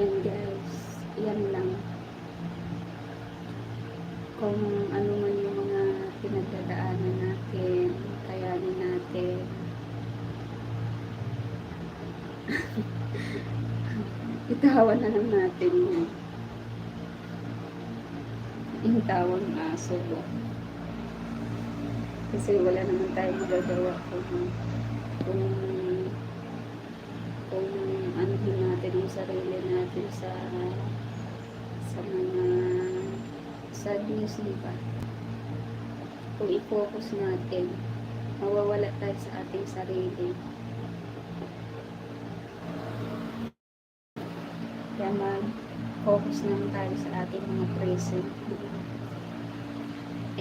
Ayan guys, yan lang. Kung ano man yung mga pinagdadaanan natin, kayanin natin. Itawan na lang natin yung tawang aso. Kasi wala naman tayong magagawa kung ano natin yung sarili natin sa mga sad news, diba? Kung i-focus natin, mawawala tayo sa ating sarili. Kaya mag-focus naman tayo sa ating mga present.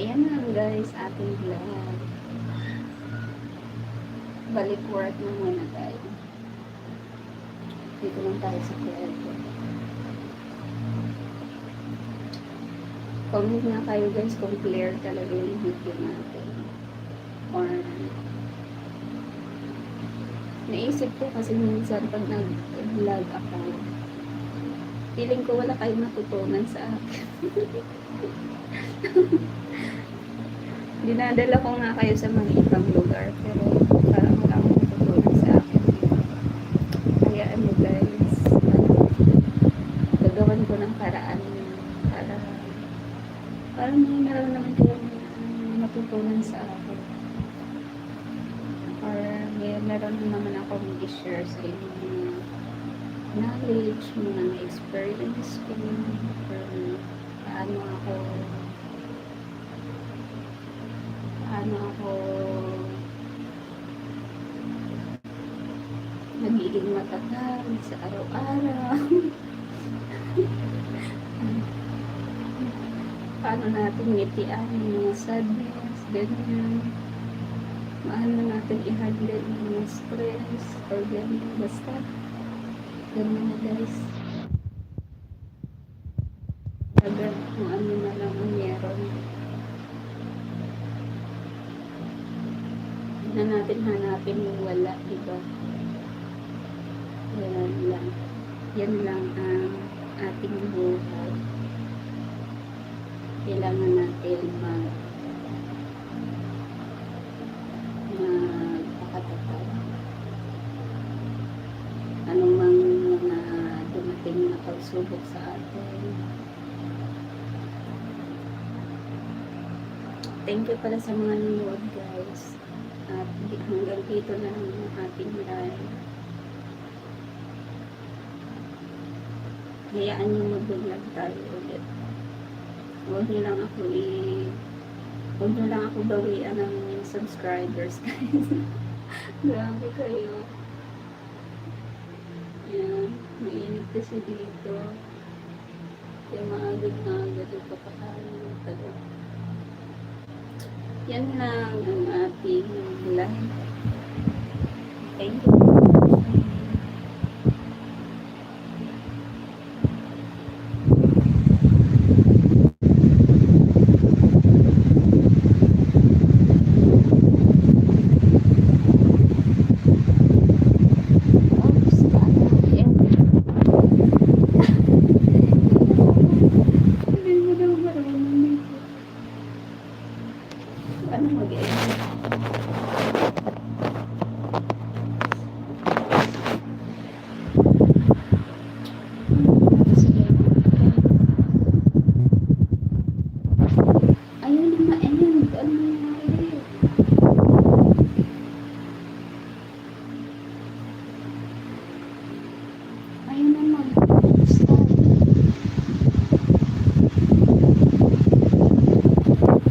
Ayan na guys, ating vlog. Balik work na muna tayo. Dito lang tayo sa kwarto. Comment na kayo guys kung clear talaga yung video natin. Or naisip ko kasi minsan pag nag-vlog ako, feeling ko wala kayong natutunan sa akin. Dinadala ko nga kayo sa mga ibang lugar, pero parang wala akong natutunan sa akin. Kaya ano guys, gagawin ko ng paraan para may meron naman kayong matutunan sa akin. Or meron naman akong i-share sa inyo mga knowledge, mga experience ko, or paano ako nagiging matatag sa araw-araw. Paano natin ngitian yung mga sadness, ganyan. Paano natin i-handle yung mga stress, or ganyan, basta. Ganyan na guys. Agad kung ano na lang ang meron. Na natin hanapin yung wala, diba? Yan lang ang ating buhay. Kailangan natin magpakatatag. Anong mga dumating na pagsubok sa atin. Thank you pala sa mga nanonood guys. At hanggang dito na lang yung ating live. Hayaan nyo mag-vlog tayo ulit. Huwag nyo lang ako bawian ng subscribers guys. Grabe kayo. Ayan, mainit kasi dito. Kaya maagad-agad yung papakain talaga. Yan lang ang ating live. Thank you. Ano mag-edit? Ayun na ma-end. Ano nangyari? Ayun na mag-start.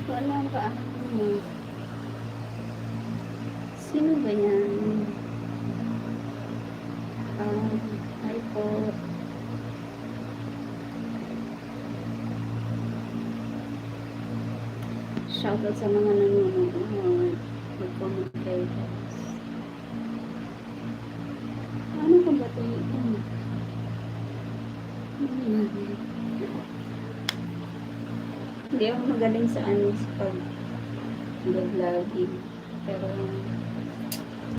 Wala ka. Sino ba yan? Hi po. Shoutout sa mga nanonood. Mag-comment kayo guys. Ano ko ba ito? Hindi ako magaling sa ano sa pag-vlogging. Pero